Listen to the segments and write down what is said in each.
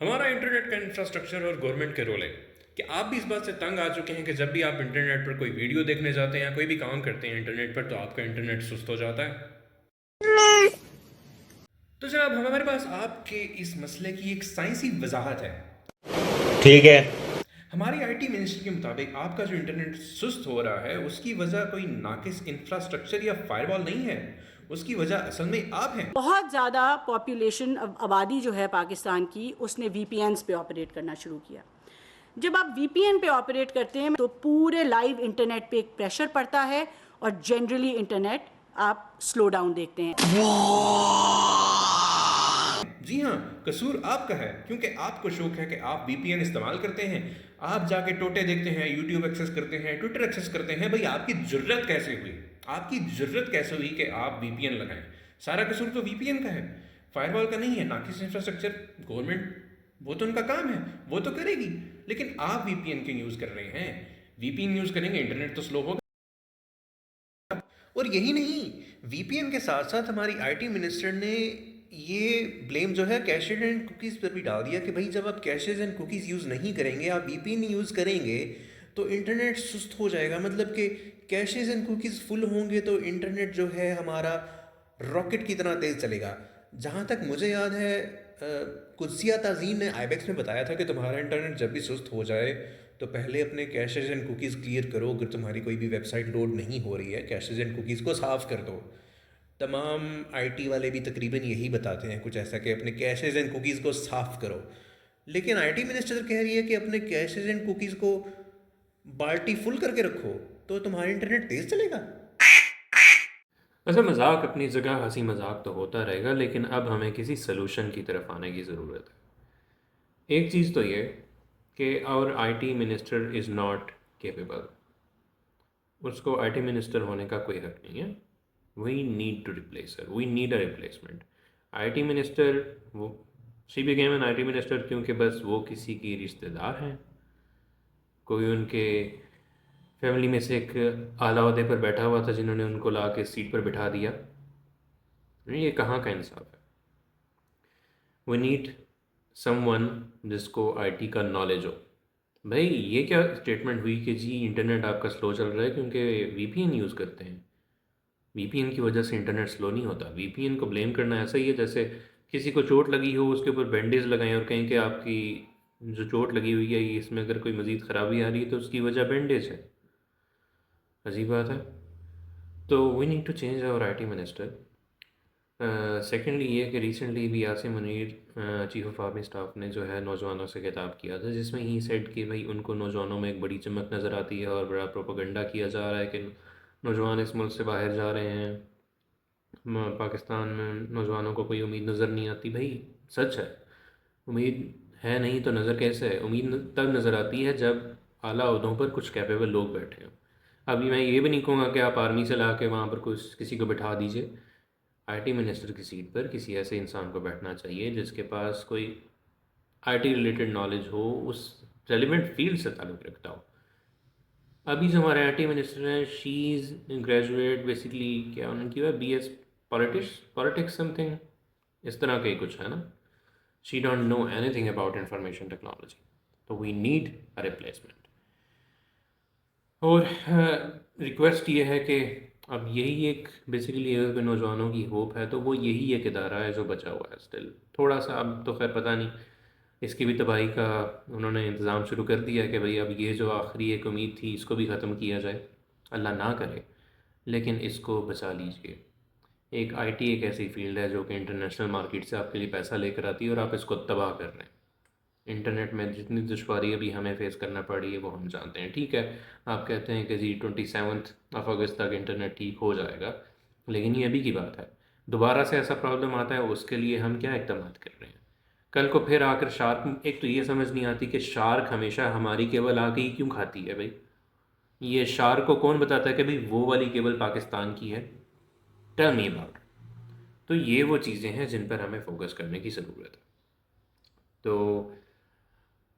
हमारा इंटरनेट का इंफ्रास्ट्रक्चर और गवर्नमेंट के रोल है कि आप भी इस बात से तंग आ चुके हैं कि जब भी आप इंटरनेट पर कोई वीडियो देखने जाते हैं या कोई भी काम करते हैं इंटरनेट पर तो आपका इंटरनेट सुस्त हो जाता है। तो जनाब हमारे पास आपके इस मसले की एक साइंसी वजाहत है। ठीक है। हमारी आईटी मिनिस्टर के मुताबिक आपका जो इंटरनेट सुस्त हो रहा है उसकी वजह कोई नाकिस इंफ्रास्ट्रक्चर या फायरवॉल नहीं है, उसकी वजह असल में आप हैं। बहुत ज़्यादा पॉपुलेशन आबादी जो है पाकिस्तान की उसने वीपीएन्स पे ऑपरेट करना शुरू किया। जब आप वीपीएन पे ऑपरेट करते हैं तो पूरे लाइव इंटरनेट पे एक प्रेशर पड़ता है और जनरली इंटरनेट आप स्लो डाउन देखते हैं। जी हाँ, कसूर आपका है क्योंकि आपको शौक है कि आप वीपीएन इस्तेमाल करते हैं, आप जाके टोटे देखते हैं, यूट्यूब एक्सेस करते हैं, ट्विटर एक्सेस करते हैं। भाई आपकी जुर्रत कैसे हुई, आपकी जुर्रत कैसे हुई कि आप वीपीएन लगाएं? सारा कसूर तो वीपीएन का है, फायरवॉल का नहीं है। ना किसी इंफ्रास्ट्रक्चर गवर्नमेंट, वो तो उनका काम है, वो तो करेगी, लेकिन आप वीपीएन क्यों यूज़ कर रहे हैं? वीपीएन यूज़ करेंगे इंटरनेट तो स्लो होगा। और यही नहीं, वीपीएन के साथ साथ हमारी आईटी मिनिस्टर ने ये ब्लेम जो है कैशेज एंड कुकीज़ पर भी डाल दिया कि भाई जब आप कैशेज एंड कुकीज़ यूज़ नहीं करेंगे, आप वीपीएन यूज़ करेंगे तो इंटरनेट सुस्त हो जाएगा। मतलब कि कैशेज एंड कुकीज़ फुल होंगे तो इंटरनेट जो है हमारा रॉकेट की तरह तेज़ चलेगा। जहाँ तक मुझे याद है कुदसिया ताज़ीन ने आईबेक्स में बताया था कि तुम्हारा इंटरनेट जब भी सुस्त हो जाए तो पहले अपने कैशेज एंड कुकीज़ क्लियर करो। अगर तुम्हारी कोई भी वेबसाइट लोड नहीं हो रही है, कैशेज एंड कुकीज़ को साफ़ कर दो। तमाम आईटी वाले भी तकरीबन यही बताते हैं कुछ ऐसा कि अपने कैशेज एंड कुकीज़ को साफ़ करो। लेकिन आईटी मिनिस्टर कह रही है कि अपने कैशेज एंड कुकीज़ को बाल्टी फुल करके रखो तो तुम्हारा इंटरनेट तेज़ चलेगा। अच्छा, मजाक अपनी जगह हंसी मजाक तो होता रहेगा, लेकिन अब हमें किसी सलूशन की तरफ आने की ज़रूरत है। एक चीज़ तो ये कि our IT minister is not capable, उसको आईटी मिनिस्टर होने का कोई हक नहीं है। We need to replace her, we need a replacement. IT minister वो she became an IT minister क्योंकि बस वो किसी की रिश्तेदार हैं, कोई उनके फैमिली में से एक आला ओहदे पर बैठा हुआ था जिन्होंने उनको ला के सीट पर बिठा दिया। ये कहाँ का इंसाफ है? वी नीड समवन जिसको आईटी का नॉलेज हो। भाई ये क्या स्टेटमेंट हुई कि जी इंटरनेट आपका स्लो चल रहा है क्योंकि वीपीएन यूज़ करते हैं? वीपीएन की वजह से इंटरनेट स्लो नहीं होता। वीपीएन को ब्लेम करना ऐसा ही है जैसे किसी को चोट लगी हो उसके ऊपर बैंडेज लगाएं और कहें कि आपकी जो चोट लगी हुई है ये इसमें अगर कोई मज़ीद ख़राबी आ रही है तो उसकी वजह बैंडेज है। अजीब बात है। तो we need to change our IT minister. Secondly ये कि रिसेंटली भी Yasir Munir chief of army staff ने जो है नौजवानों से खिताब किया था जिसमें ही सेड कि भाई उनको नौजवानों में एक बड़ी चमक नज़र आती है और बड़ा प्रोपेगेंडा किया जा रहा है कि नौजवान इस मुल्क से बाहर जा रहे हैं, पाकिस्तान में नौजवानों को कोई उम्मीद नज़र नहीं आती। भाई सच है, उम्मीद है नहीं तो नज़र कैसे है? उम्मीद तब नज़र आती है जब आला ओहदों पर कुछ कैपेबल लोग बैठे हों। अभी मैं ये भी नहीं कहूँगा कि आप आर्मी से ला के वहाँ पर कुछ किसी को बिठा दीजिए। आईटी मिनिस्टर की सीट पर किसी ऐसे इंसान को बैठना चाहिए जिसके पास कोई आईटी रिलेटेड नॉलेज हो, उस रेलिवेंट फील्ड से ताल्लुक़ रखता हो। अभी जो हमारे आईटी मिनिस्टर हैं शी इज़ ग्रेजुएट बेसिकली, क्या उन्होंने किया है, बीएस पॉलिटिक्स पॉलिटिक्स समथिंग इस तरह का ही कुछ है ना। She don't know anything about information technology. तो वी नीड अ रिप्लेसमेंट। और रिक्वेस्ट ये है कि अब यही एक बेसिकली अगर कोई नौजवानों की होप है तो वो यही एक इदारा है जो बचा हुआ है स्टिल। थोड़ा सा अब तो खैर पता नहीं, इसकी भी तबाही का उन्होंने इंतज़ाम शुरू कर दिया है कि भाई अब ये जो आखिरी एक उम्मीद थी इसको भी ख़त्म किया जाए, अल्लाह ना करे, लेकिन इसको बचा लीजिए। एक आईटी एक ऐसी फील्ड है जो कि इंटरनेशनल मार्केट से आपके लिए पैसा लेकर आती है और आप इसको तबाह कर रहे हैं। इंटरनेट में जितनी दुश्वारी अभी हमें फेस करना पड़ी है वो हम जानते हैं। ठीक है, आप कहते हैं कि जी 27 अगस्त तक इंटरनेट ठीक हो जाएगा, लेकिन ये अभी की बात है। दोबारा से ऐसा प्रॉब्लम आता है उसके लिए हम क्या इकदाम कर रहे हैं? कल को फिर आकर शार्क, एक तो ये समझ नहीं आती कि शार्क हमेशा हमारी केबल आके ही क्यों खाती है भाई? ये शार्क को कौन बताता है कि भाई वो वाली केबल पाकिस्तान की है? Tell me about. तो ये वो चीज़ें हैं जिन पर हमें फोकस करने की ज़रूरत है। तो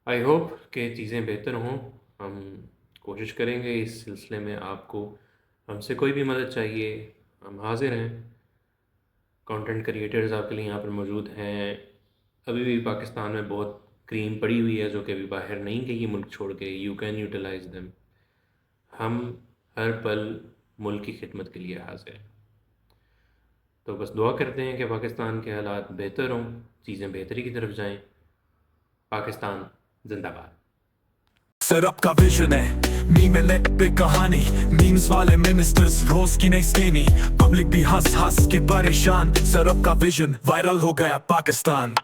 आई होप कि चीज़ें बेहतर हों। हम कोशिश करेंगे इस सिलसिले में आपको हमसे कोई भी मदद चाहिए, हम हाजिर हैं। कंटेंट क्रिएटर्स आपके लिए यहाँ पर मौजूद हैं। अभी भी पाकिस्तान में बहुत क्रीम पड़ी हुई है जो कि अभी बाहर नहीं गई मुल्क छोड़ के। You can utilize them. हम हर पल मुल्क की खिदमत के लिए हाजिर हैं। तो बस दुआ करते हैं कि पाकिस्तान के हालात बेहतर हों, चीज़ें बेहतरी की तरफ जाएं। पाकिस्तान जिंदाबाद। सर का विजन है मीम पे कहानी, मीम्स वाले मिनिस्टर्स रोज की नहीं स्टेनी, पब्लिक भी हंस हंस के परेशान। सर का विजन वायरल हो गया पाकिस्तान।